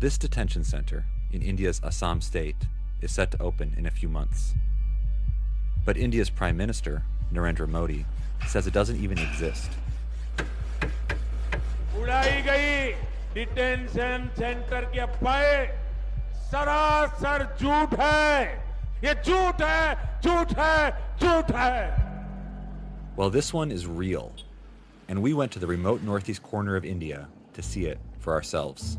This detention center in India's Assam state is set to open in a few months. But India's Prime Minister, Narendra Modi, says it doesn't even exist. उड़ाई गई detention centre के अफवाहें सरासर झूठ है ये झूठ है झूठ है झूठ है. Well, this one is real, and we went to the remote northeast corner of India to see it for ourselves.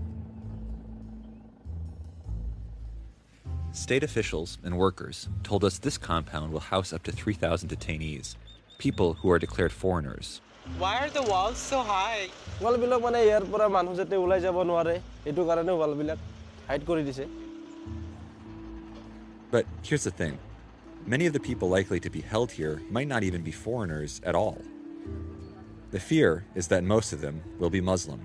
State officials and workers told us this compound will house up to 3,000 detainees, people who are declared foreigners. Why are the walls so high? Wall bilak mane yar pura manu jete ulai jabo noare etu karone wall bilak hide kori dise. But here's the thing. Many of the people likely to be held here might not even be foreigners at all. The fear is that most of them will be Muslim.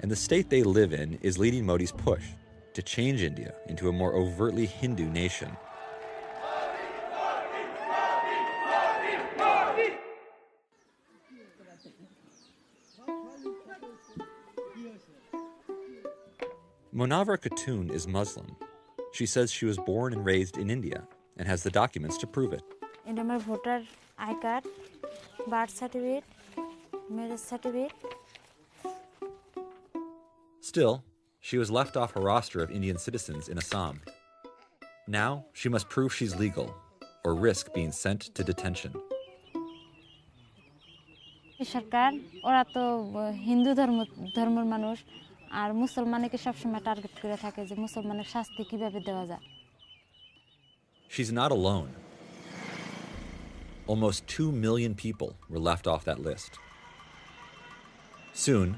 And the state they live in is leading Modi's push to change India into a more overtly Hindu nation. Munawar Khatun is Muslim. She says she was born and raised in India and has the documents to prove it. In my voter ID card, birth certificate, marriage certificate. Still, she was left off her roster of Indian citizens in Assam. Now, she must prove she's legal or risk being sent to detention. সরকার ওরা তো হিন্দু ধর্মের মানুষ আর মুসলমানকে সব সময় target করে থাকে যে মুসলমানের শাস্তি কিভাবে দেওয়া যায়. She's not alone. Almost 2 million people were left off that list. Soon,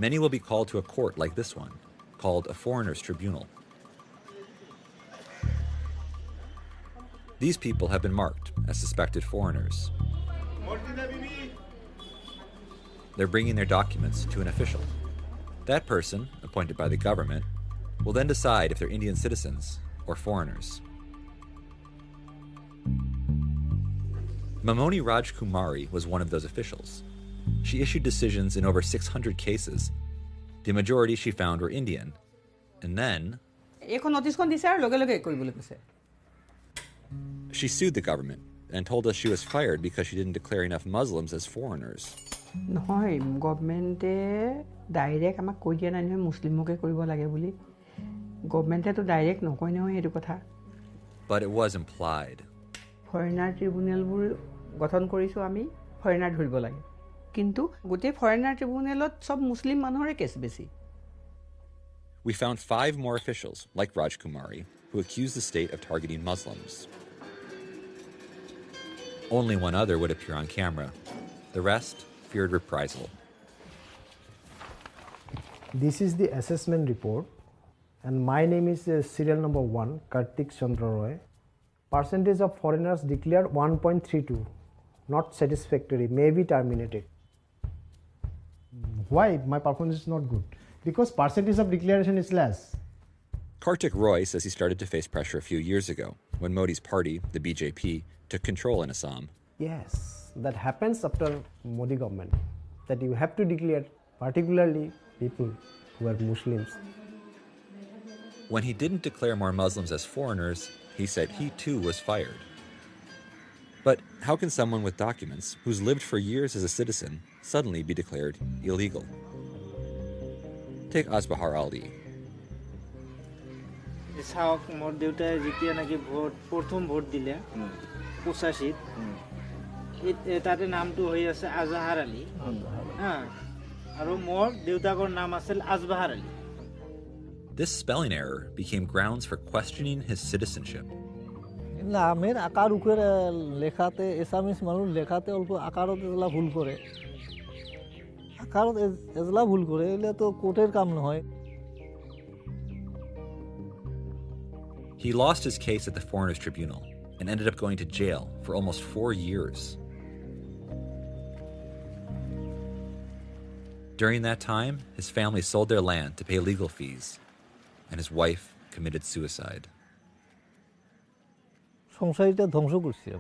many will be called to a court like this one, called a foreigners' tribunal. These people have been marked as suspected foreigners. They're bringing their documents to an official. That person, appointed by the government, will then decide if they're Indian citizens or foreigners. Mamoni Rajkumari was one of those officials. She issued decisions in over 600 cases. The majority she found were Indian. And then she sued the government and told us she was fired because she didn't declare enough Muslims as foreigners. নহয় গভর্নমেন্টে direct আমাক কৈ দিয়া নাই নহয় মুসলিমকে কৰিব লাগে বুলি গভর্নমেন্টে তো ডাইরেক্ট নকয় নহয় এটো কথা. But it was implied. Foreigner ট্রিব্যুনালবোৰ গঠন কৰিছো আমি ফরেনার ধৰিব লাগে কিন্তু গোটে ফরেনার ট্রিব্যুনালত সব মুসলিম মানুহৰে কেস বেছি. We found 5 more officials like Rajkumari who accused the state of targeting Muslims. Only one other would appear on camera. The rest feared reprisal. This is the assessment report, and my name is serial number 1, Kartik Chandra Roy. Percentage of foreigners declared 1.32, not satisfactory, may be terminated. Why my performance is not good? Because percentage of declaration is less. Kartik Roy says he started to face pressure a few years ago when Modi's party, the BJP, took control in Assam. Yes, that happens after Modi government, that you have to declare particularly people who are Muslims. When he didn't declare more Muslims as foreigners, he said he too was fired. But how can someone with documents who's lived for years as a citizen suddenly be declared illegal? Take Asbahar Ali. চাওক মোৰ দেউতাই যেতিয়া নাকি প্ৰথম vote দিলে 85 তাতে নামটো হৈ আছে আজহাৰ আলী আৰু মোৰ দেউতাকৰ নাম আছিল আজবাহাৰ Ali. This spelling error became grounds for questioning his citizenship. নামের আকার উপরে লেখাতে এসামিস মানুষ লেখাতে অল্প আকারত এজলা ভুল করে আকারত এজলা ভুল করে এলে তো কোর্টের কাম নহয়. He lost his case at the Foreigners Tribunal and ended up going to jail for almost 4 years. During that time, his family sold their land to pay legal fees, and his wife committed suicide. সংসারটা ধ্বংস করছে.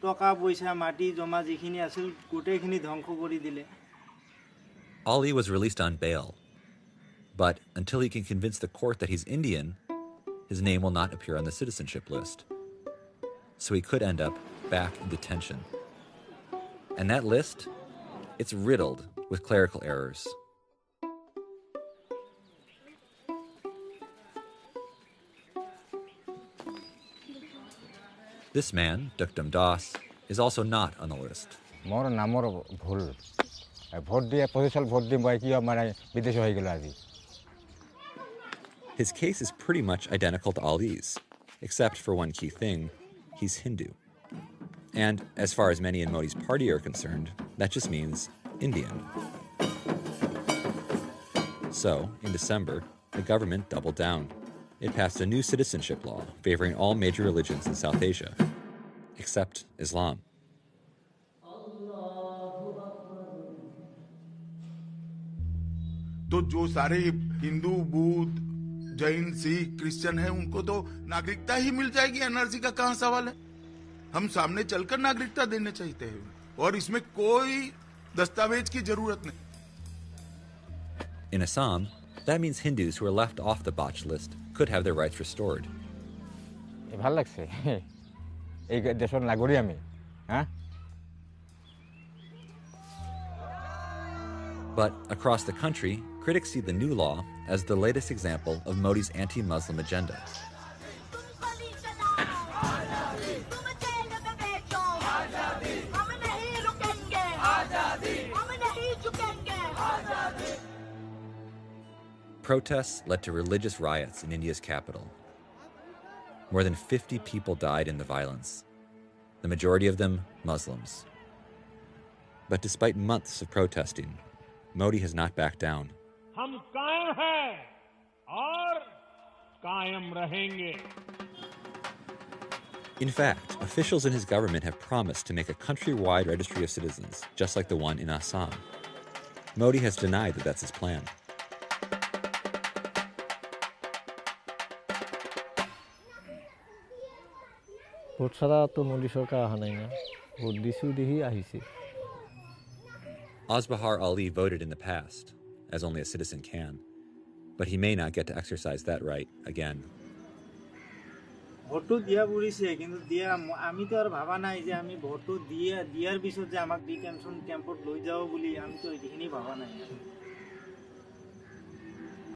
টকা পয়সা মাটি জমা যিখিনি আছিল গোটেইখিনি ধ্বংস কৰি দিলে. Ali was released on bail, But until he can convince the court that he's Indian, his name will not appear on the citizenship list. So he could end up back in detention. And that list, it's riddled with clerical errors. This man, Dukdam Das, is also not on the list. His case is pretty much identical to Ali's, except for one key thing: he's Hindu. And as far as many in Modi's party are concerned, that just means Indian. So, in December, the government doubled down. It passed a new citizenship law favoring all major religions in South Asia, except Islam. तो जो सारे हिंदू, बौद्ध, Jain, Sikh, Christian हैं, उनको तो नागरिकता ही मिल जाएगी। NRC का कहां सवाल है? हम सामने चलकर नागरिकता देने चाहते हैं और इसमें कोई दस्तावेज की जरूरत नहीं। In Assam, that means Hindus who are left off the botched list could have their rights restored. ভাল লাগছে এই দেশের নাগরিক আমি হ্যাঁ But across the country, critics see the new law as the latest example of Modi's anti-Muslim agenda. Protests led to religious riots in India's capital. More than 50 people died in the violence, the majority of them Muslims. But despite months of protesting, Modi has not backed down. हम कायम हैं और कायम रहेंगे. In fact, officials in his government have promised to make a countrywide registry of citizens, just like the one in Assam. Modi has denied that that's his plan. Vote ছাড়া তো মোদী সরকার আহা নাই না ভোট দিছি দিহি আহিছে Asbahar Ali voted in the past, as only a citizen can, but he may not get to exercise that right again. ভোটটো দিয়া পড়িছে কিন্তু দিয়া আমি তো আর ভাবা নাই যে আমি ভোটটো দিয়ার পিছত যে আমাক ডিটেনশন ক্যাম্পত লৈ যাও বুলি আমি তো এইখিনি ভাবা নাই